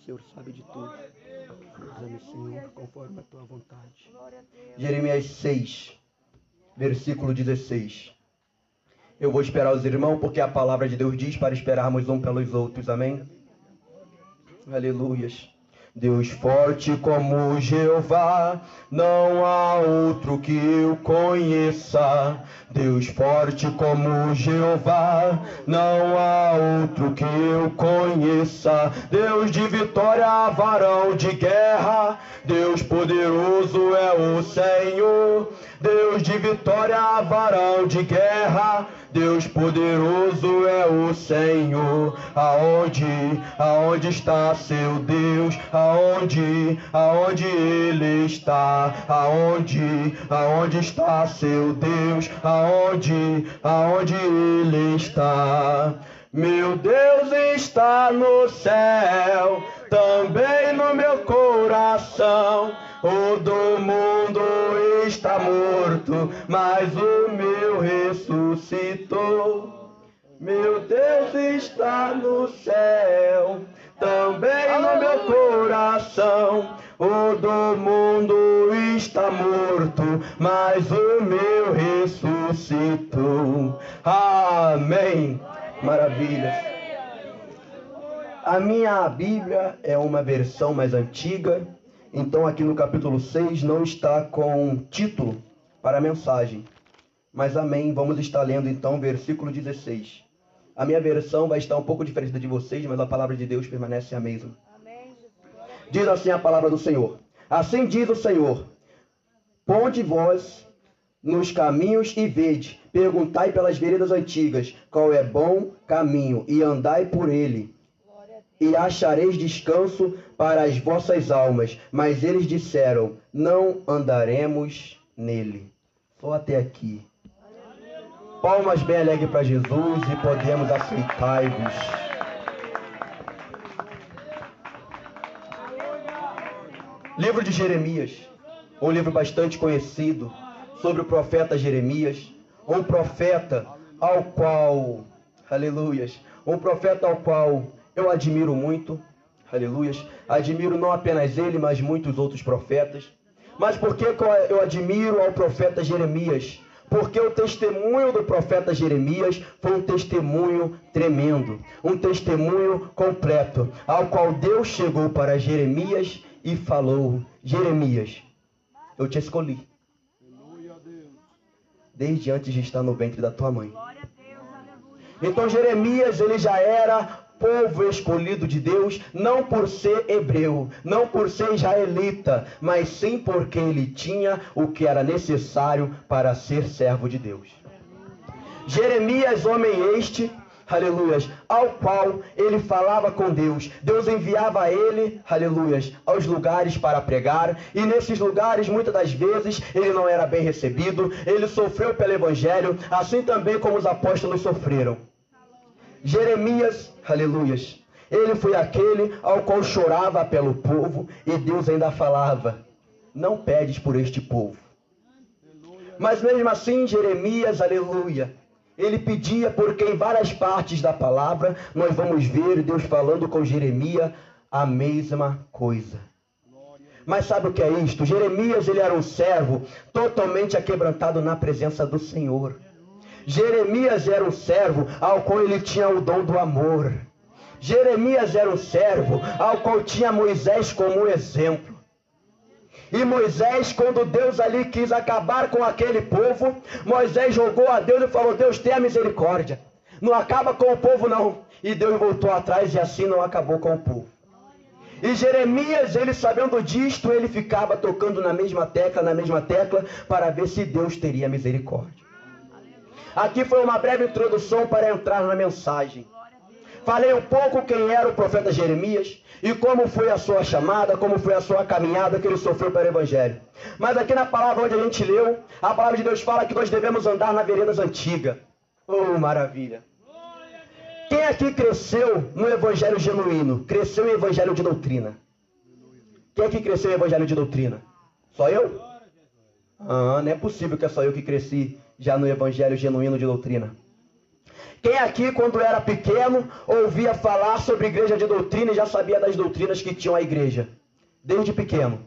Senhor sabe de tudo. Usa-me, Senhor, conforme a tua vontade. Jeremias 6, versículo 16. Eu vou esperar os irmãos, porque a palavra de Deus diz para esperarmos um pelos outros. Amém? Aleluias. Deus forte como Jeová, não há outro que eu conheça. Deus forte como Jeová, não há outro que eu conheça. Deus de vitória, varão de guerra, Deus poderoso é o Senhor. Deus de vitória, varão de guerra, Deus poderoso é o Senhor. Aonde está seu Deus? Aonde Ele está? Aonde está seu Deus? Aonde Ele está? Meu Deus está no céu, também no meu coração. O do mundo está morto, mas o meu ressuscitou. Meu Deus está no céu, também no meu coração. O do mundo está morto, mas o meu ressuscitou. Amém. Maravilha. A minha Bíblia é uma versão mais antiga, então aqui no capítulo 6 não está com título para a mensagem. Mas amém, vamos estar lendo então versículo 16. A minha versão vai estar um pouco diferente da de vocês, mas a palavra de Deus permanece a mesma. Diz assim a palavra do Senhor. Assim diz o Senhor: ponde vós nos caminhos e vede, perguntai pelas veredas antigas, qual é bom caminho, e andai por ele, e achareis descanso para as vossas almas. Mas eles disseram: não andaremos nele. Só até aqui. Palmas bem alegres para Jesus e podemos aceitar-vos. Livro de Jeremias, um livro bastante conhecido sobre o profeta Jeremias, um profeta ao qual, aleluias, um profeta ao qual eu admiro muito, aleluias, admiro não apenas ele, mas muitos outros profetas. Mas por que eu admiro ao profeta Jeremias? Porque o testemunho do profeta Jeremias foi um testemunho tremendo, um testemunho completo, ao qual Deus chegou para Jeremias e falou: Jeremias, eu te escolhi desde antes de estar no ventre da tua mãe. Então Jeremias, ele já era povo escolhido de Deus, não por ser hebreu, não por ser israelita, mas sim porque ele tinha o que era necessário para ser servo de Deus. Jeremias, homem este, aleluias, ao qual ele falava com Deus. Deus enviava ele, aleluias, aos lugares para pregar, e nesses lugares, muitas das vezes, ele não era bem recebido, ele sofreu pelo evangelho, assim também como os apóstolos sofreram. Jeremias, aleluias, ele foi aquele ao qual chorava pelo povo, e Deus ainda falava: não pedes por este povo. Mas mesmo assim, Jeremias, aleluia, ele pedia, porque em várias partes da palavra nós vamos ver Deus falando com Jeremias a mesma coisa. Mas sabe o que é isto? Jeremias, ele era um servo totalmente aquebrantado na presença do Senhor. Jeremias era um servo ao qual ele tinha o dom do amor. Jeremias era um servo ao qual tinha Moisés como exemplo. E Moisés, quando Deus ali quis acabar com aquele povo, Moisés jogou a Deus e falou: Deus, tenha misericórdia, não acaba com o povo não. E Deus voltou atrás e assim não acabou com o povo. E Jeremias, ele sabendo disto, ele ficava tocando na mesma tecla, para ver se Deus teria misericórdia. Aqui foi uma breve introdução para entrar na mensagem. Falei um pouco quem era o profeta Jeremias e como foi a sua chamada, como foi a sua caminhada que ele sofreu para o evangelho. Mas aqui na palavra onde a gente leu, a palavra de Deus fala que nós devemos andar na veredas antigas. Oh, maravilha! Quem aqui cresceu no evangelho genuíno? Cresceu em evangelho de doutrina? Quem aqui cresceu em evangelho de doutrina? Só eu? Não é possível que é só eu que cresci já no evangelho genuíno de doutrina. Quem aqui, quando era pequeno, ouvia falar sobre igreja de doutrina e já sabia das doutrinas que tinham a igreja? Desde pequeno.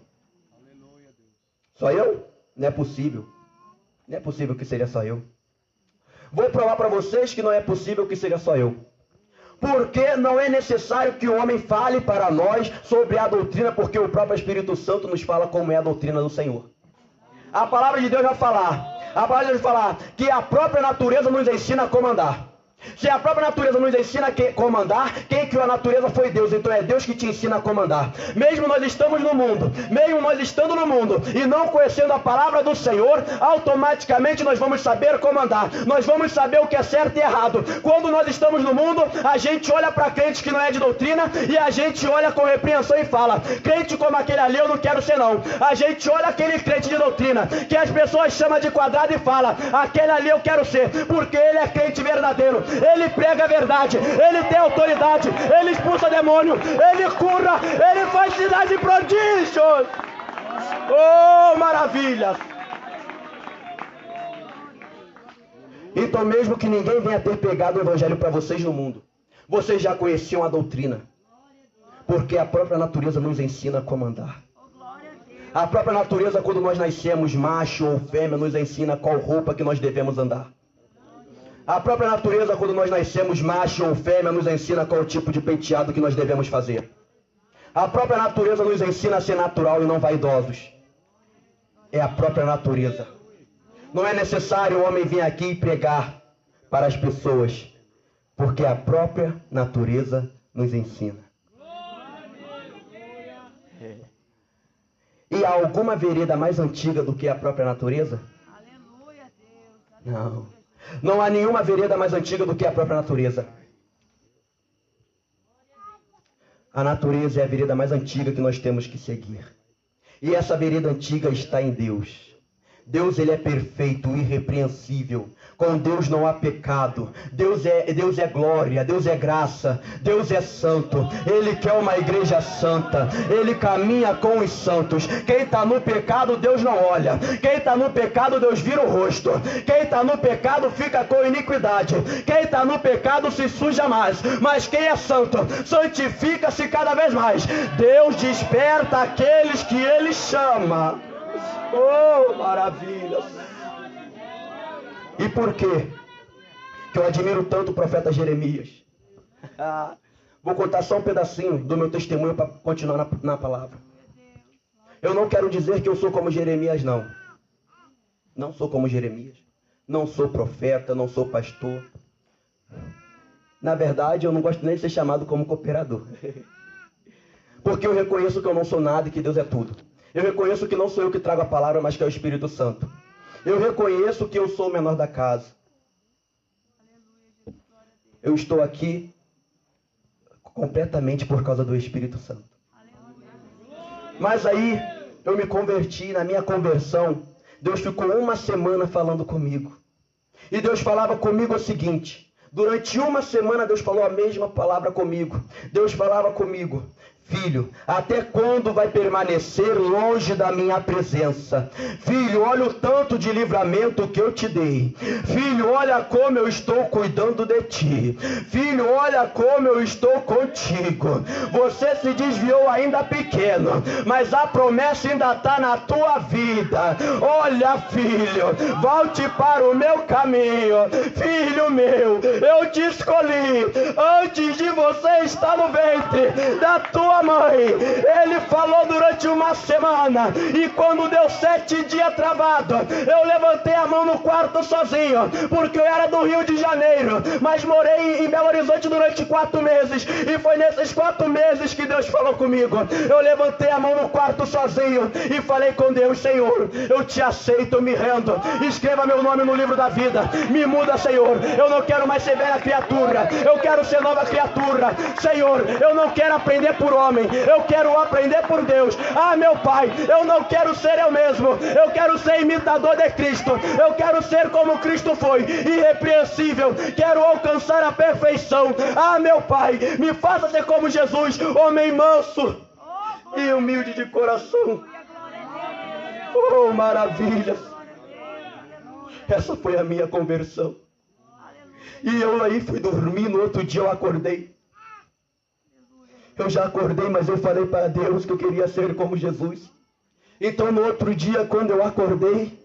Só eu? Não é possível. Não é possível que seja só eu. Vou provar para vocês que não é possível que seja só eu. Porque não é necessário que o homem fale para nós sobre a doutrina, porque o próprio Espírito Santo nos fala como é a doutrina do Senhor. A palavra de Deus vai falar. A palavra de Deus vai falar que a própria natureza nos ensina a comandar. Se a própria natureza nos ensina a comandar, quem criou a natureza foi Deus, então é Deus que te ensina a comandar. Mesmo nós estamos no mundo, mesmo nós estando no mundo e não conhecendo a palavra do Senhor, automaticamente nós vamos saber comandar, nós vamos saber o que é certo e errado. Quando nós estamos no mundo, a gente olha para crente que não é de doutrina e a gente olha com repreensão e fala: crente como aquele ali eu não quero ser não. A gente olha aquele crente de doutrina que as pessoas chamam de quadrado e fala: aquele ali eu quero ser, porque ele é crente verdadeiro. Ele prega a verdade, ele tem autoridade, ele expulsa demônio, ele cura, ele faz sinais e prodígios. Oh, maravilha! Então, mesmo que ninguém venha ter pegado o evangelho para vocês no mundo, vocês já conheciam a doutrina, porque a própria natureza nos ensina a comandar. A própria natureza, quando nós nascemos, macho ou fêmea, nos ensina qual roupa que nós devemos andar. A própria natureza, quando nós nascemos macho ou fêmea, nos ensina qual tipo de penteado que nós devemos fazer. A própria natureza nos ensina a ser natural e não vaidosos. É a própria natureza. Não é necessário o homem vir aqui e pregar para as pessoas, porque a própria natureza nos ensina. E há alguma vereda mais antiga do que a própria natureza? Não. Não há nenhuma vereda mais antiga do que a própria natureza. A natureza é a vereda mais antiga que nós temos que seguir. E essa vereda antiga está em Deus. Deus, ele é perfeito, irrepreensível. Com Deus não há pecado. Deus é glória, Deus é graça, Deus é santo. Ele quer uma igreja santa. Ele caminha com os santos. Quem está no pecado, Deus não olha. Quem está no pecado, Deus vira o rosto. Quem está no pecado fica com iniquidade. Quem está no pecado se suja mais. Mas quem é santo, santifica-se cada vez mais. Deus desperta aqueles que Ele chama. Oh, maravilha! E por quê que eu admiro tanto o profeta Jeremias? Vou contar só um pedacinho do meu testemunho para continuar na palavra. Eu não quero dizer que eu sou como Jeremias, não. Não sou como Jeremias. Não sou profeta, não sou pastor. Na verdade, eu não gosto nem de ser chamado como cooperador. Porque eu reconheço que eu não sou nada e que Deus é tudo. Eu reconheço que não sou eu que trago a palavra, mas que é o Espírito Santo. Eu reconheço que eu sou o menor da casa. Eu estou aqui completamente por causa do Espírito Santo. Mas aí eu me converti, na minha conversão, Deus ficou uma semana falando comigo. E Deus falava comigo o seguinte: durante uma semana Deus falou a mesma palavra comigo. Deus falava comigo: filho, até quando vai permanecer longe da minha presença? Filho, olha o tanto de livramento que eu te dei. Filho, olha como eu estou cuidando de ti. Filho, olha como eu estou contigo. Você se desviou ainda pequeno, mas a promessa ainda está na tua vida. Olha, filho, volte para o meu caminho. Filho meu, eu te escolhi antes de você estar no ventre da tua mãe. Ele falou durante uma semana, e quando deu 7 dias travado, eu levantei a mão no quarto sozinho, porque eu era do Rio de Janeiro, mas morei em Belo Horizonte durante 4 meses, e foi nesses 4 meses que Deus falou comigo. Eu levantei a mão no quarto sozinho e falei com Deus: Senhor, eu te aceito, eu me rendo, escreva meu nome no livro da vida, me muda, Senhor. Eu não quero mais ser velha criatura, eu quero ser nova criatura. Senhor, eu não quero aprender por homem, eu quero aprender por Deus. Ah, meu Pai, eu não quero ser eu mesmo, eu quero ser imitador de Cristo. Eu quero ser como Cristo foi, irrepreensível. Quero alcançar a perfeição. Ah, meu Pai, me faça ser como Jesus, homem manso e humilde de coração. Oh, maravilha! Essa foi a minha conversão. E eu aí fui dormir, no outro dia eu acordei. Eu já acordei, mas eu falei para Deus que eu queria ser como Jesus. Então no outro dia, quando eu acordei,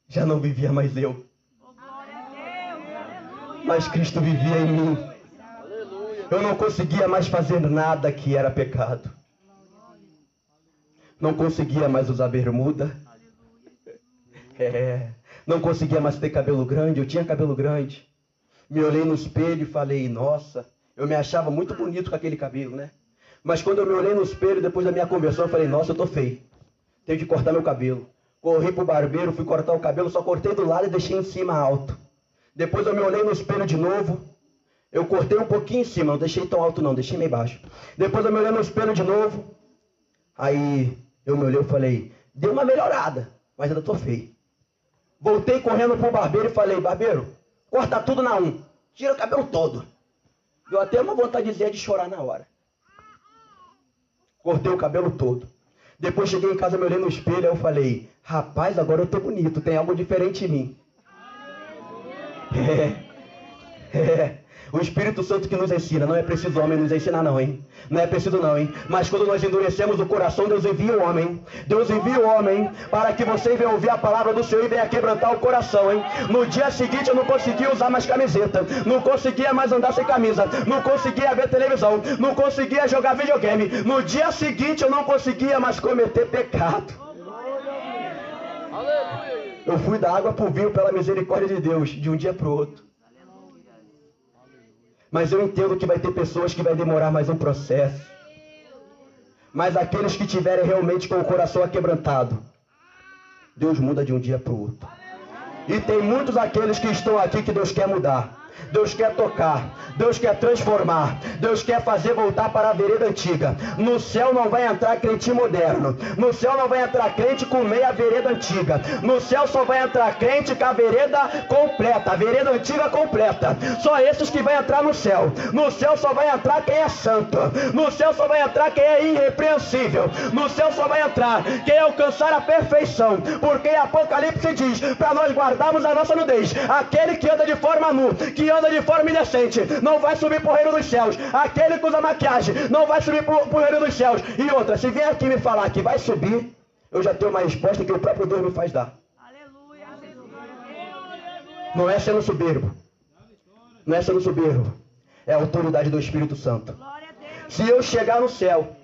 já não vivia mais eu. Mas Cristo vivia em mim. Eu não conseguia mais fazer nada que era pecado. Não conseguia mais usar bermuda. Não conseguia mais ter cabelo grande. Eu tinha cabelo grande. Me olhei no espelho e falei, nossa, eu me achava muito bonito com aquele cabelo, né? Mas quando eu me olhei no espelho, depois da minha conversão, eu falei, nossa, eu tô feio. Tenho que cortar meu cabelo. Corri pro barbeiro, fui cortar o cabelo, só cortei do lado e deixei em cima alto. Depois eu me olhei no espelho de novo. Eu cortei um pouquinho em cima, não deixei tão alto não, deixei meio baixo. Depois eu me olhei no espelho de novo. Aí eu me olhei e falei, deu uma melhorada, mas ainda tô feio. Voltei correndo pro barbeiro e falei, barbeiro, corta tudo na 1, tira o cabelo todo. Deu até uma vontadezinha de chorar na hora. Cortei o cabelo todo. Depois cheguei em casa, me olhei no espelho e eu falei, rapaz, agora eu tô bonito, tem algo diferente em mim. O Espírito Santo que nos ensina, não é preciso o homem nos ensinar não, hein? Não é preciso não, hein? Mas quando nós endurecemos o coração, Deus envia o homem. Deus envia o homem para que você venha ouvir a palavra do Senhor e venha quebrantar o coração, hein? No dia seguinte eu não conseguia usar mais camiseta, não conseguia mais andar sem camisa, não conseguia ver televisão, não conseguia jogar videogame. No dia seguinte eu não conseguia mais cometer pecado. Eu fui da água para o vinho pela misericórdia de Deus, de um dia para o outro. Mas eu entendo que vai ter pessoas que vai demorar mais um processo. Mas aqueles que tiverem realmente com o coração aquebrantado, Deus muda de um dia para o outro. E tem muitos aqueles que estão aqui que Deus quer mudar. Deus quer tocar, Deus quer transformar, Deus quer fazer voltar para a vereda antiga. No céu não vai entrar crente moderno, no céu não vai entrar crente com meia vereda antiga, no céu só vai entrar crente com a vereda completa, a vereda antiga completa. Só esses que vai entrar no céu só vai entrar quem é santo, no céu só vai entrar quem é irrepreensível, no céu só vai entrar quem alcançar a perfeição, porque Apocalipse diz para nós guardarmos a nossa nudez. Aquele que anda de forma nu, que anda de forma indecente, não vai subir para o reino dos céus. Aquele que usa maquiagem não vai subir para o reino dos céus. E outra, se vier aqui me falar que vai subir, eu já tenho uma resposta que o próprio Deus me faz dar. Aleluia. Não é sendo soberbo. Não é sendo soberbo. É a autoridade do Espírito Santo. Se eu chegar no céu,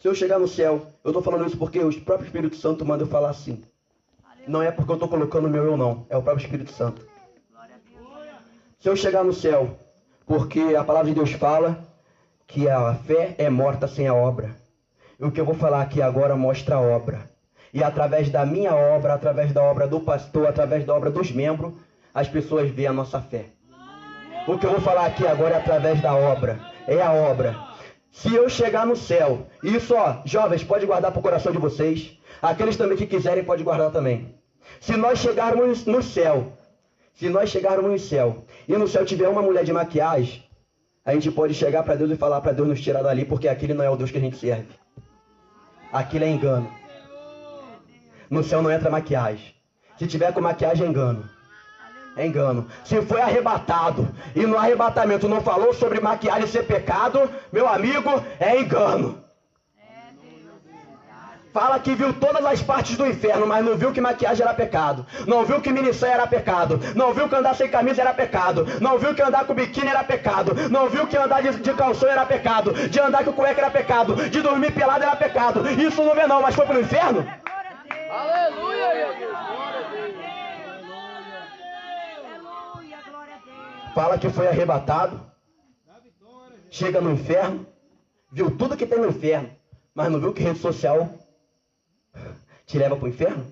eu estou falando isso porque o próprio Espírito Santo manda eu falar assim. Não é porque eu estou colocando o meu eu não, é o próprio Espírito Santo. Se eu chegar no céu, porque a palavra de Deus fala que a fé é morta sem a obra. E o que eu vou falar aqui agora mostra a obra. E através da minha obra, através da obra do pastor, através da obra dos membros, as pessoas veem a nossa fé. O que eu vou falar aqui agora é através da obra. É a obra. Se eu chegar no céu, isso ó, jovens, pode guardar para o coração de vocês. Aqueles também que quiserem, pode guardar também. Se nós chegarmos no céu, e no céu tiver uma mulher de maquiagem, a gente pode chegar para Deus e falar para Deus nos tirar dali, porque aquele não é o Deus que a gente serve. Aquilo é engano. No céu não entra maquiagem. Se tiver com maquiagem é engano. É engano. Se foi arrebatado e no arrebatamento não falou sobre maquiagem ser pecado, meu amigo, é engano. Fala que viu todas as partes do inferno, mas não viu que maquiagem era pecado. Não viu que minissaia era pecado. Não viu que andar sem camisa era pecado. Não viu que andar com biquíni era pecado. Não viu que andar de calção era pecado. De andar com cueca era pecado. De dormir pelado era pecado. Isso não vê não, mas foi pro inferno? Aleluia, Jesus. Fala que foi arrebatado. Chega no inferno. Viu tudo que tem no inferno. Mas não viu que rede social te leva para o inferno?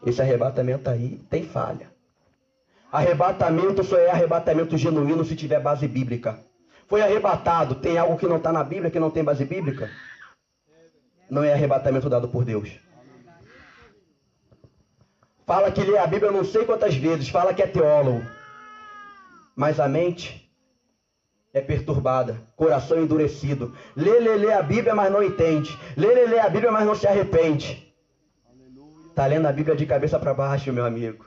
Esse arrebatamento aí tem falha. Arrebatamento só é arrebatamento genuíno se tiver base bíblica. Foi arrebatado, tem algo que não está na Bíblia, que não tem base bíblica? Não é arrebatamento dado por Deus. Fala que lê a Bíblia não sei quantas vezes, fala que é teólogo. Mas a mente é perturbada, coração endurecido. Lê a Bíblia, mas não entende. Lê a Bíblia, mas não se arrepende. Aleluia. Está lendo a Bíblia de cabeça para baixo, meu amigo.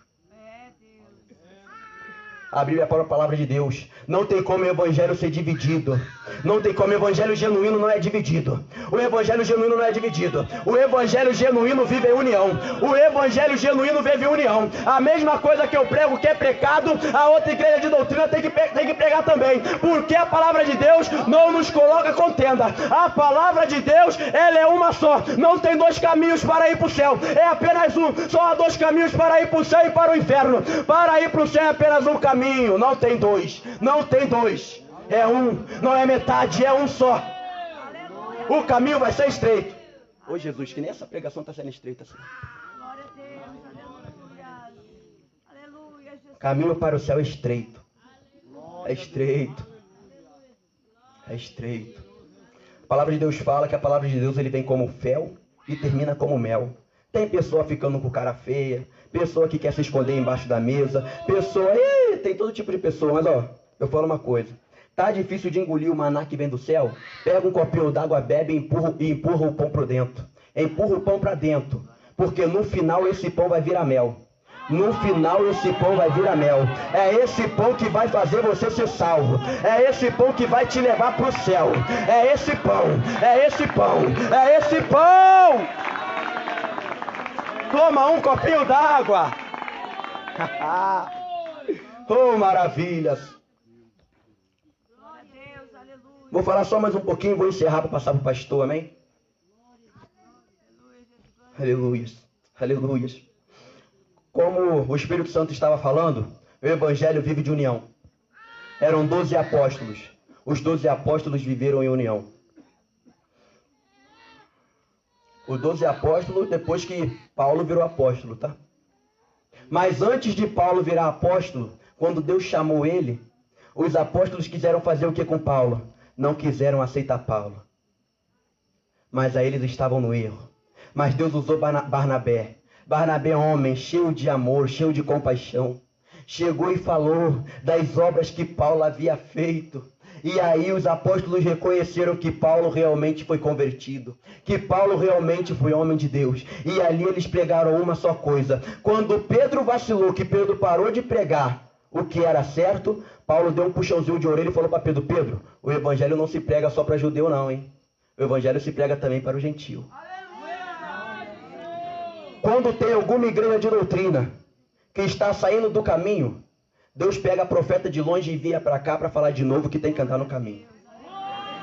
A Bíblia é a palavra de Deus. Não tem como o evangelho ser dividido. Não tem como o evangelho genuíno não é dividido. O evangelho genuíno não é dividido. O evangelho genuíno vive em união. O evangelho genuíno vive em união. A mesma coisa que eu prego que é pecado, a outra igreja de doutrina tem que pregar também. Porque a palavra de Deus não nos coloca contenda. A palavra de Deus, ela é uma só. Não tem dois caminhos para ir para o céu. É apenas um. Só há dois caminhos para ir para o céu e para o inferno. Para ir para o céu é apenas um caminho. Não tem dois. Não tem dois. É um. Não é metade. É um só. O caminho vai ser estreito. Ô Jesus, que nem essa pregação está sendo estreita assim. Glória a Deus. Aleluia. Jesus. Caminho para o céu é estreito. É estreito. É estreito. A palavra de Deus fala que a palavra de Deus ele vem como fel e termina como mel. Tem pessoa ficando com cara feia, pessoa que quer se esconder embaixo da mesa, pessoa... tem todo tipo de pessoa, mas ó, eu falo uma coisa. Tá difícil de engolir o maná que vem do céu? Pega um copinho d'água, bebe e empurra o pão para dentro. Empurra o pão para dentro, porque no final esse pão vai virar mel. No final esse pão vai virar mel. É esse pão que vai fazer você ser salvo. É esse pão que vai te levar para o céu. É esse pão. É esse pão. É esse pão. Toma um copinho d'água. Oh, maravilhas. Vou falar só mais um pouquinho, vou encerrar para passar para o pastor, amém? Aleluias. Aleluias. Como o Espírito Santo estava falando, o Evangelho vive de união. Eram 12 apóstolos. Os 12 apóstolos viveram em união. Os 12 apóstolos depois que Paulo virou apóstolo, tá? Mas antes de Paulo virar apóstolo, quando Deus chamou ele, os apóstolos quiseram fazer o que com Paulo? Não quiseram aceitar Paulo. Mas aí eles estavam no erro. Mas Deus usou Barnabé. Barnabé, homem, cheio de amor, cheio de compaixão. Chegou e falou das obras que Paulo havia feito. E aí os apóstolos reconheceram que Paulo realmente foi convertido, que Paulo realmente foi homem de Deus. E ali eles pregaram uma só coisa. Quando Pedro vacilou, que Pedro parou de pregar o que era certo, Paulo deu um puxãozinho de orelha e falou para Pedro: Pedro, o evangelho não se prega só para judeu não, hein? O evangelho se prega também para o gentio. Quando tem alguma igreja de doutrina que está saindo do caminho, Deus pega a profeta de longe e envia para cá para falar de novo que tem que andar no caminho.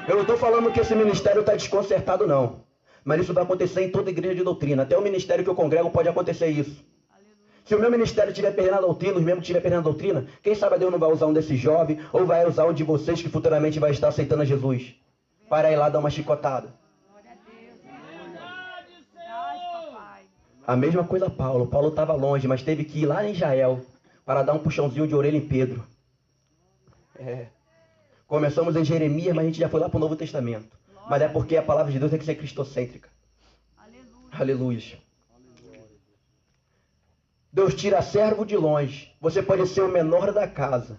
Eu não estou falando que esse ministério está desconcertado, não. Mas isso vai acontecer em toda igreja de doutrina. Até o ministério que eu congrego pode acontecer isso. Se o meu ministério estiver perdendo a doutrina, os mesmos que estiver perdendo a doutrina, quem sabe Deus não vai usar um desses jovens, ou vai usar um de vocês que futuramente vai estar aceitando a Jesus, para ir lá dar uma chicotada. A mesma coisa Paulo. Paulo estava longe, mas teve que ir lá em Israel para dar um puxãozinho de orelha em Pedro. Começamos em Jeremias, mas a gente já foi lá para o Novo Testamento. Mas é porque a palavra de Deus tem que ser cristocêntrica. Aleluia. Deus tira servo de longe. Você pode ser o menor da casa.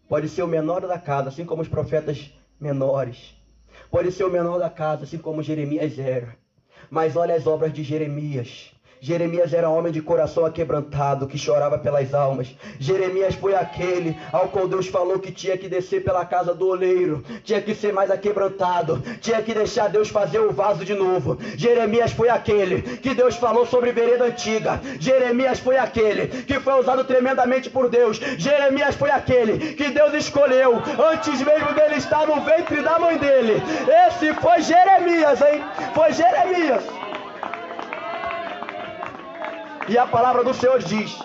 Pode ser o menor da casa, assim como os profetas menores. Pode ser o menor da casa, assim como Jeremias era. Mas olha as obras de Jeremias. Jeremias era homem de coração aquebrantado, que chorava pelas almas. Jeremias foi aquele ao qual Deus falou que tinha que descer pela casa do oleiro, tinha que ser mais aquebrantado, tinha que deixar Deus fazer o vaso de novo. Jeremias foi aquele que Deus falou sobre vereda antiga. Jeremias foi aquele que foi usado tremendamente por Deus. Jeremias foi aquele que Deus escolheu antes mesmo dele estar no ventre da mãe dele. Esse foi Jeremias, hein? Foi Jeremias. E a palavra do Senhor diz,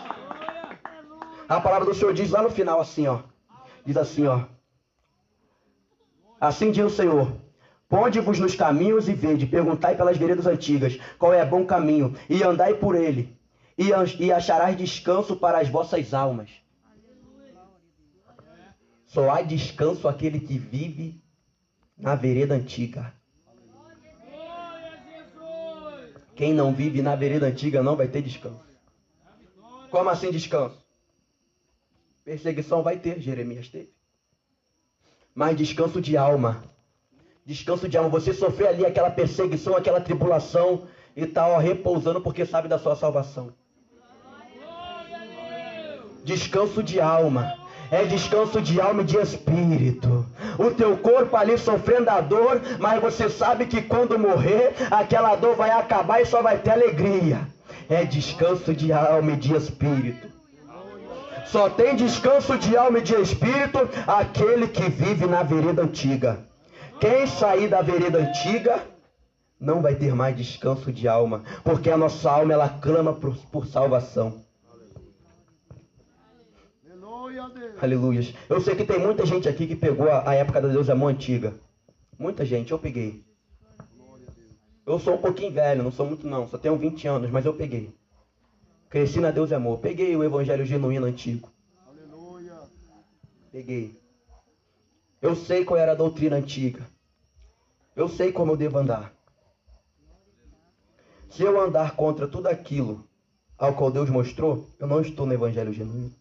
lá no final assim, ó. Diz assim, ó. Assim diz o Senhor: ponde-vos nos caminhos e vede, perguntai pelas veredas antigas, qual é bom caminho, e andai por ele, e acharás descanso para as vossas almas. Só há descanso aquele que vive na vereda antiga. Quem não vive na vereda antiga não vai ter descanso. Como assim descanso? Perseguição vai ter, Jeremias teve. Mas descanso de alma. Descanso de alma. Você sofrer ali aquela perseguição, aquela tribulação. e está repousando porque sabe da sua salvação. Descanso de alma. É descanso de alma e de espírito. O teu corpo ali sofrendo a dor, mas você sabe que quando morrer, aquela dor vai acabar e só vai ter alegria. É descanso de alma e de espírito. Só tem descanso de alma e de espírito aquele que vive na vereda antiga. Quem sair da vereda antiga não vai ter mais descanso de alma, porque a nossa alma ela clama por salvação. Aleluia. Eu sei que tem muita gente aqui que pegou a época da Deus Amor antiga. Muita gente, eu peguei. Eu sou um pouquinho velho, não sou muito não, só tenho 20 anos, mas eu peguei. Cresci na Deus Amor. Peguei o evangelho genuíno antigo. Peguei. Eu sei qual era a doutrina antiga. Eu sei como eu devo andar. Se eu andar contra tudo aquilo ao qual Deus mostrou, eu não estou no evangelho genuíno.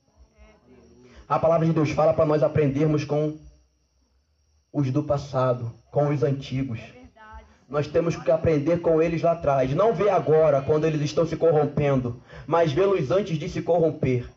A palavra de Deus fala para nós aprendermos com os do passado, com os antigos. Nós temos que aprender com eles lá atrás. Não ver agora, quando eles estão se corrompendo, mas vê-los antes de se corromper.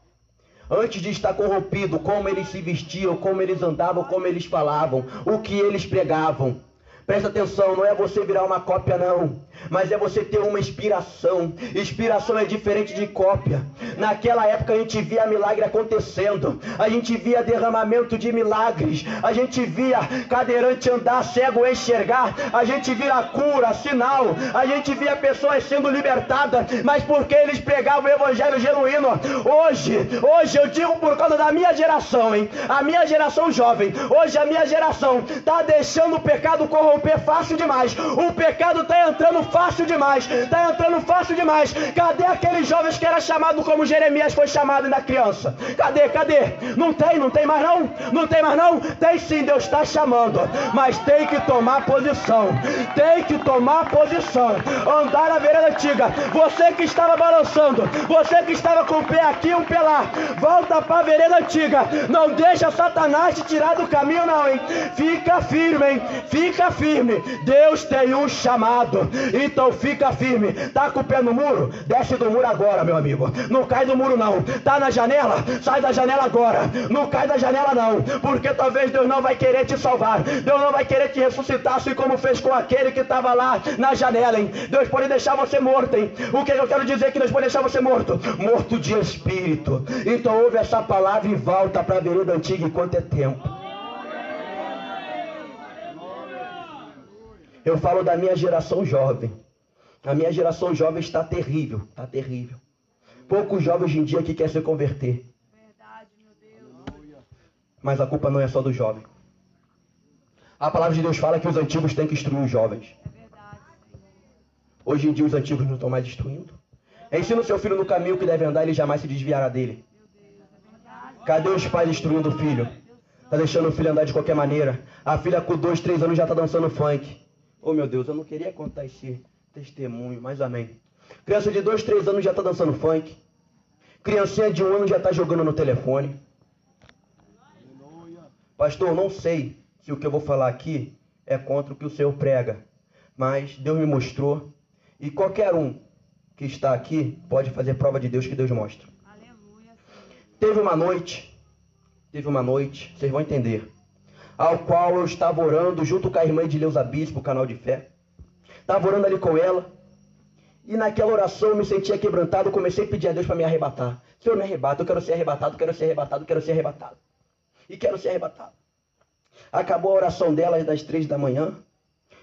Antes de estar corrompido, como eles se vestiam, como eles andavam, como eles falavam, o que eles pregavam. Presta atenção, não é você virar uma cópia não, mas é você ter uma inspiração. Inspiração é diferente de cópia. Naquela época a gente via milagre acontecendo, a gente via derramamento de milagres, a gente via cadeirante andar, cego enxergar, a gente via cura, sinal, a gente via pessoas sendo libertadas, mas porque eles pregavam o evangelho genuíno. Hoje eu digo por causa da minha geração, hein? A minha geração jovem, hoje a minha geração está deixando o pecado corromper fácil demais. O pecado está entrando fácil demais. Está entrando fácil demais. Cadê aqueles jovens que era chamado como Jeremias foi chamado ainda criança? Cadê? Não tem mais não? Não tem mais não? Tem sim, Deus está chamando. Mas tem que tomar posição. Tem que tomar posição. Andar na vereda antiga. Você que estava balançando, você que estava com o pé aqui e um pé lá, volta para a vereda antiga. Não deixa Satanás te tirar do caminho não, hein? Fica firme, hein? Fica firme. Deus tem um chamado, então fica firme. Tá com o pé no muro? Desce do muro agora, meu amigo. Não cai do muro não. Tá na janela? Sai da janela agora. Não cai da janela não, porque talvez Deus não vai querer te salvar. Deus não vai querer te ressuscitar, assim como fez com aquele que estava lá na janela, hein? Deus pode deixar você morto, hein? O que eu quero dizer é que Deus pode deixar você morto? Morto de espírito. Então ouve essa palavra e volta para a vereda antiga enquanto é tempo. Eu falo da minha geração jovem. A minha geração jovem está terrível. Está terrível. Poucos jovens hoje em dia que querem se converter. Verdade, meu Deus. Mas a culpa não é só do jovem. A palavra de Deus fala que os antigos têm que instruir os jovens. É verdade, Senhor. Hoje em dia os antigos não estão mais instruindo. Ensina o seu filho no caminho que deve andar, ele jamais se desviará dele. Cadê os pais instruindo o filho? Está deixando o filho andar de qualquer maneira. A filha com 2, 3 anos já está dançando funk. Oh meu Deus, eu não queria contar esse testemunho, mas amém. Criança de 2, 3 anos já está dançando funk. Criancinha de 1 ano já está jogando no telefone. Pastor, não sei se o que eu vou falar aqui é contra o que o Senhor prega, mas Deus me mostrou. E qualquer um que está aqui pode fazer prova de Deus que Deus mostra. Aleluia. Teve uma noite, vocês vão entender, ao qual eu estava orando junto com a irmã Edileuza Bispo, canal de fé. Estava orando ali com ela. E naquela oração eu me sentia quebrantado. Comecei a pedir a Deus para me arrebatar. Senhor, me arrebata, eu quero ser arrebatado, quero ser arrebatado, quero ser arrebatado. E quero ser arrebatado. Acabou a oração dela das 3 da manhã.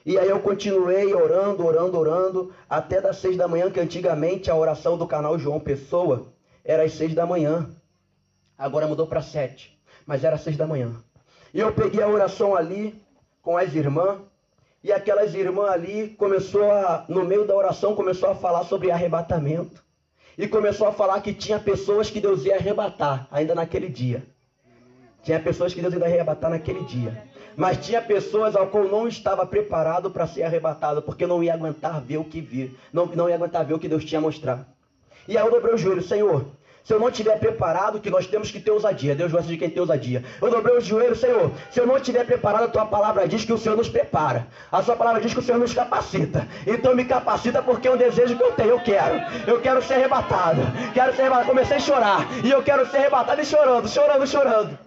E aí eu continuei orando, até das 6 da manhã, que antigamente a oração do canal João Pessoa era às 6 da manhã. Agora mudou para 7, mas era às 6 da manhã. E eu peguei a oração ali com as irmãs, e aquelas irmãs ali no meio da oração, começou a falar sobre arrebatamento. E começou a falar que tinha pessoas que Deus ia arrebatar ainda naquele dia. Tinha pessoas que Deus ia arrebatar naquele dia. Mas tinha pessoas ao qual não estava preparado para ser arrebatado, porque não ia aguentar ver o que vir. Não ia aguentar ver o que Deus tinha mostrado. E aí eu dobrei o joelho, Senhor, Se eu não estiver preparado, que nós temos que ter ousadia. Deus gosta de quem tem ousadia. Eu dobrei os joelhos, Senhor. Se eu não estiver preparado, a tua palavra diz que o Senhor nos prepara. A sua palavra diz que o Senhor nos capacita. Então me capacita porque é um desejo que eu tenho. Eu quero ser arrebatado. Quero ser arrebatado. Comecei a chorar. E eu quero ser arrebatado e chorando, chorando, chorando.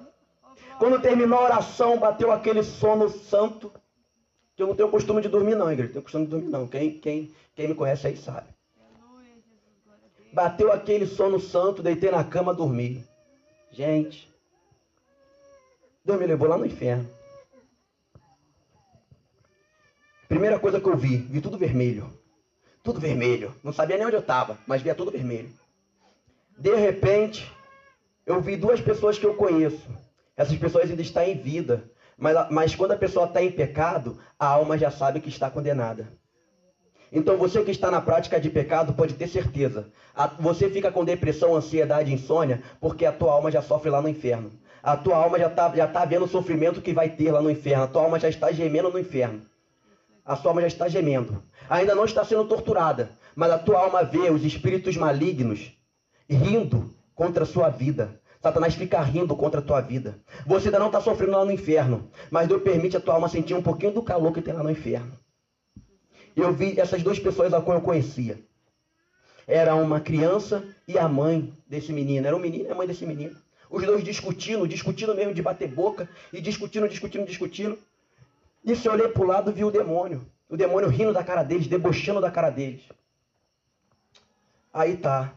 Quando terminou a oração, bateu aquele sono santo. Que eu não tenho costume de dormir não, igreja. Não tenho costume de dormir não. Quem me conhece aí sabe. Bateu aquele sono santo, deitei na cama, dormi. Gente, Deus me levou lá no inferno. Primeira coisa que eu vi tudo vermelho. Tudo vermelho. Não sabia nem onde eu estava, mas via tudo vermelho. De repente, eu vi duas pessoas que eu conheço. Essas pessoas ainda estão em vida. Mas quando a pessoa está em pecado, a alma já sabe que está condenada. Então você que está na prática de pecado pode ter certeza. Você fica com depressão, ansiedade, insônia, porque a tua alma já sofre lá no inferno. A tua alma já tá vendo o sofrimento que vai ter lá no inferno. A tua alma já está gemendo no inferno. A sua alma já está gemendo. Ainda não está sendo torturada, mas a tua alma vê os espíritos malignos rindo contra a sua vida. Satanás fica rindo contra a tua vida. Você ainda não está sofrendo lá no inferno, mas Deus permite a tua alma sentir um pouquinho do calor que tem lá no inferno. Eu vi essas duas pessoas a qual eu conhecia. Era uma criança e a mãe desse menino. Era um menino e a mãe desse menino. Os dois discutindo mesmo de bater boca. E discutindo. Nisso eu olhei para o lado e vi o demônio. O demônio rindo da cara deles, debochando da cara deles. Aí tá.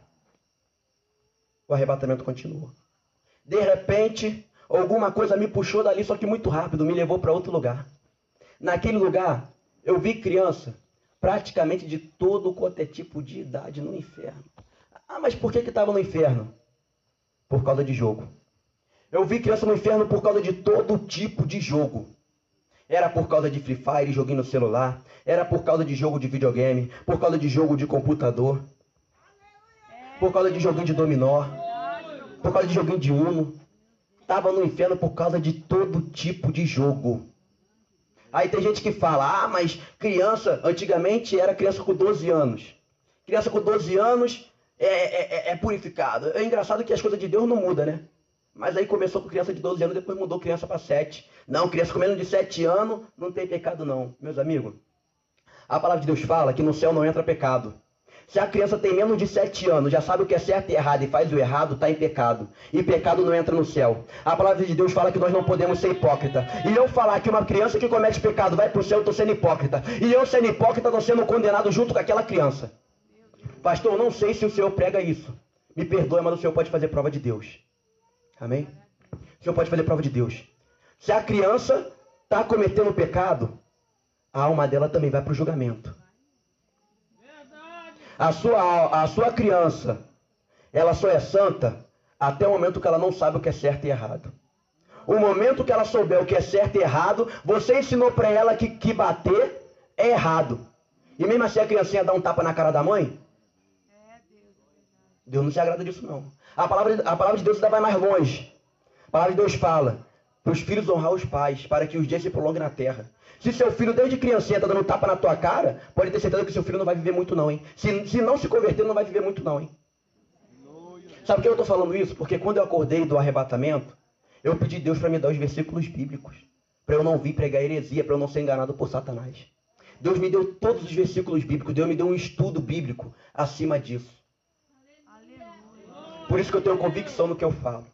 O arrebatamento continua. De repente, alguma coisa me puxou dali, só que muito rápido, me levou para outro lugar. Naquele lugar, eu vi criança praticamente de todo quanto é tipo de idade no inferno. Ah, mas por que estava no inferno? Por causa de jogo. Eu vi criança no inferno por causa de todo tipo de jogo. Era por causa de Free Fire, joguinho no celular. Era por causa de jogo de videogame. Por causa de jogo de computador. Por causa de joguinho de dominó. Por causa de joguinho de Uno. Estava no inferno por causa de todo tipo de jogo. Aí tem gente que fala, ah, mas criança, antigamente era criança com 12 anos. Criança com 12 anos é purificado. É engraçado que as coisas de Deus não mudam, né? Mas aí começou com criança de 12 anos, depois mudou criança para 7. Não, criança com menos de 7 anos não tem pecado não. Meus amigos, a palavra de Deus fala que no céu não entra pecado. Se a criança tem menos de 7 anos, já sabe o que é certo e errado e faz o errado, está em pecado. E pecado não entra no céu. A palavra de Deus fala que nós não podemos ser hipócrita. E eu falar que uma criança que comete pecado vai para o céu, eu estou sendo hipócrita. E eu sendo hipócrita, estou sendo condenado junto com aquela criança. Pastor, eu não sei se o Senhor prega isso. Me perdoe, mas o Senhor pode fazer prova de Deus. Amém? O Senhor pode fazer prova de Deus. Se a criança está cometendo pecado, a alma dela também vai para o julgamento. A sua criança, ela só é santa até o momento que ela não sabe o que é certo e errado. O momento que ela souber o que é certo e errado, você ensinou para ela que bater é errado. E mesmo assim a criancinha dá um tapa na cara da mãe? Deus não se agrada disso não. A palavra de Deus ainda vai mais longe. A palavra de Deus fala para os filhos honrar os pais, para que os dias se prolonguem na terra. Se seu filho desde criancinha está dando tapa na tua cara, pode ter certeza que seu filho não vai viver muito não, hein? Se não se converter, não vai viver muito não, hein? Sabe por que eu estou falando isso? Porque quando eu acordei do arrebatamento, eu pedi a Deus para me dar os versículos bíblicos, para eu não vir pregar heresia, para eu não ser enganado por Satanás. Deus me deu todos os versículos bíblicos, Deus me deu um estudo bíblico acima disso. Por isso que eu tenho convicção no que eu falo.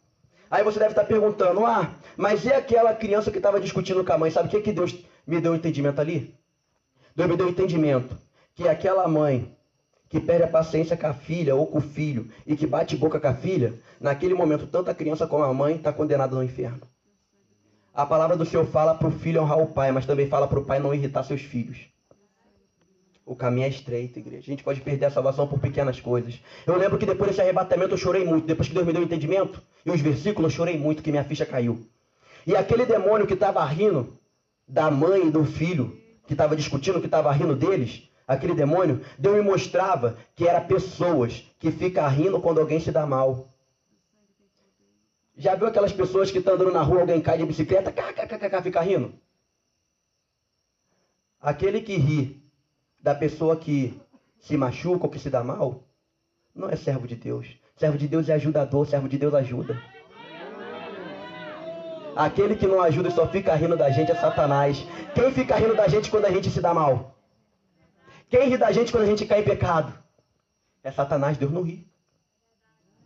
Aí você deve estar perguntando, mas e aquela criança que estava discutindo com a mãe? Sabe o que Deus me deu um entendimento ali? Deus me deu um entendimento que aquela mãe que perde a paciência com a filha ou com o filho e que bate boca com a filha, naquele momento, tanto a criança como a mãe está condenada no inferno. A palavra do Senhor fala para o filho honrar o pai, mas também fala para o pai não irritar seus filhos. O caminho é estreito, igreja. A gente pode perder a salvação por pequenas coisas. Eu lembro que depois desse arrebatamento eu chorei muito. Depois que Deus me deu o entendimento e os versículos, eu chorei muito, que minha ficha caiu. E aquele demônio que estava rindo da mãe e do filho, que estava discutindo, que estava rindo deles, aquele demônio, Deus me mostrava que eram pessoas que ficam rindo quando alguém se dá mal. Já viu aquelas pessoas que estão andando na rua, alguém cai de bicicleta, fica rindo? Aquele que ri da pessoa que se machuca ou que se dá mal, não é servo de Deus. Servo de Deus é ajudador, servo de Deus ajuda. Aquele que não ajuda e só fica rindo da gente é Satanás. Quem fica rindo da gente quando a gente se dá mal? Quem ri da gente quando a gente cai em pecado? É Satanás. Deus não ri.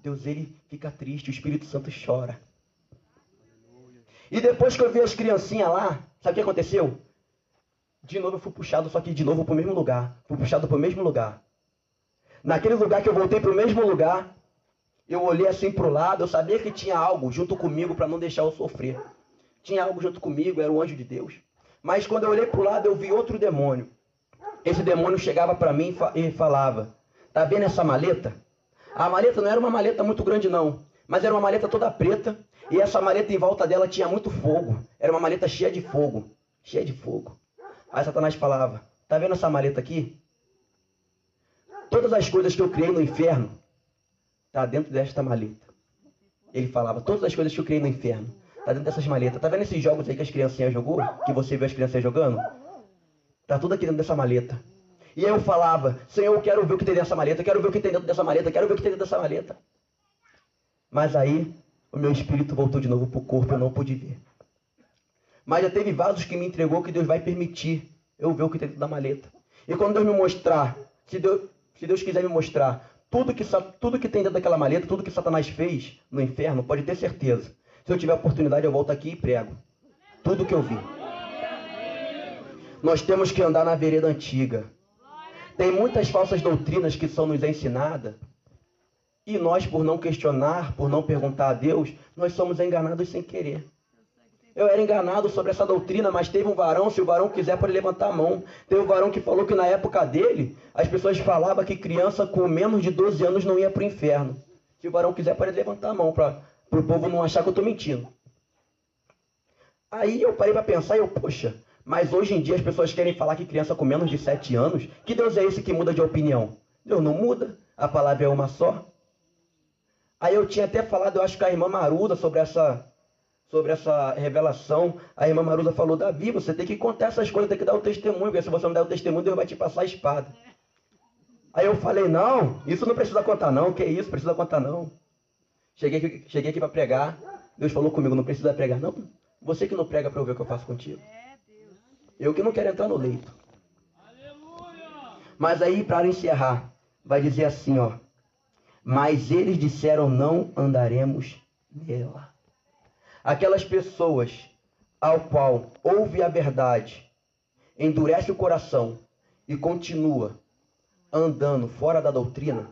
Deus, ele fica triste, o Espírito Santo chora. E depois que eu vi as criancinhas lá, sabe o que aconteceu? De novo eu fui puxado, só que de novo para o mesmo lugar. Fui puxado para o mesmo lugar. Naquele lugar que eu voltei para o mesmo lugar, eu olhei assim para o lado, eu sabia que tinha algo junto comigo para não deixar eu sofrer. Tinha algo junto comigo, era o anjo de Deus. Mas quando eu olhei para o lado, eu vi outro demônio. Esse demônio chegava para mim e falava: tá vendo essa maleta? A maleta não era uma maleta muito grande não, mas era uma maleta toda preta, e essa maleta em volta dela tinha muito fogo. Era uma maleta cheia de fogo, cheia de fogo. Aí Satanás falava: tá vendo essa maleta aqui? Todas as coisas que eu criei no inferno tá dentro desta maleta. Ele falava: todas as coisas que eu criei no inferno tá dentro dessas maletas. Tá vendo esses jogos aí que as criancinhas jogou? Que você viu as criancinhas jogando? Tá tudo aqui dentro dessa maleta. E aí eu falava: Senhor, eu quero ver o que tem dessa maleta, eu quero ver o que tem dentro dessa maleta, eu quero ver o que tem dentro dessa maleta. Mas aí o meu espírito voltou de novo pro corpo, eu não pude ver. Mas já teve vasos que me entregou que Deus vai permitir eu ver o que tem dentro da maleta. E quando Deus me mostrar, se Deus quiser me mostrar tudo que tem dentro daquela maleta, tudo que Satanás fez no inferno, pode ter certeza. Se eu tiver oportunidade, eu volto aqui e prego tudo que eu vi. Nós temos que andar na vereda antiga. Tem muitas falsas doutrinas que são nos ensinadas. E nós, por não questionar, por não perguntar a Deus, nós somos enganados sem querer. Eu era enganado sobre essa doutrina, mas teve um varão, se o varão quiser pode levantar a mão. Teve um varão que falou que na época dele, as pessoas falavam que criança com menos de 12 anos não ia para o inferno. Se o varão quiser pode levantar a mão, para o povo não achar que eu estou mentindo. Aí eu parei para pensar e poxa, mas hoje em dia as pessoas querem falar que criança com menos de 7 anos, que Deus é esse que muda de opinião? Deus não muda, a palavra é uma só. Aí eu tinha até falado, eu acho que a irmã Maruda, sobre essa revelação. A irmã Maruda falou: Davi, você tem que contar essas coisas, tem que dar o testemunho, porque se você não der o testemunho, Deus vai te passar a espada. Aí eu falei: não, isso não precisa contar não, que isso, precisa contar não. Cheguei aqui para pregar, Deus falou comigo: não precisa pregar não, você que não prega para eu ver o que eu faço contigo. Eu que não quero entrar no leito. Mas aí, para encerrar, vai dizer assim, ó: mas eles disseram: não andaremos nela. Aquelas pessoas ao qual ouve a verdade, endurece o coração e continua andando fora da doutrina,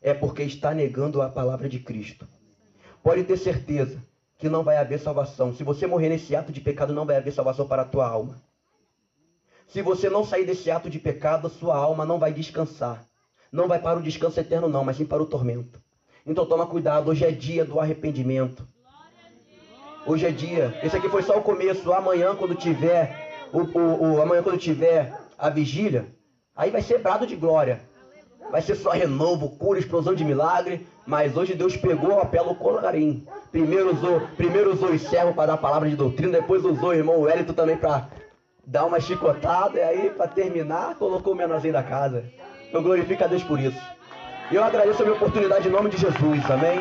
é porque está negando a palavra de Cristo. Pode ter certeza que não vai haver salvação. Se você morrer nesse ato de pecado, não vai haver salvação para a tua alma. Se você não sair desse ato de pecado, a sua alma não vai descansar. Não vai para o descanso eterno não, mas sim para o tormento. Então toma cuidado, hoje é dia do arrependimento. Hoje é dia, esse aqui foi só o começo. Amanhã quando tiver amanhã quando tiver a vigília, aí vai ser brado de glória. Vai ser só renovo, cura, explosão de milagre. Mas hoje Deus pegou a pelo colarim. Primeiro usou os servos para dar a palavra de doutrina, depois usou o irmão Wellington também para dar uma chicotada, e aí para terminar colocou o menorzinho da casa. Eu glorifico a Deus por isso. E eu agradeço a minha oportunidade em nome de Jesus, amém?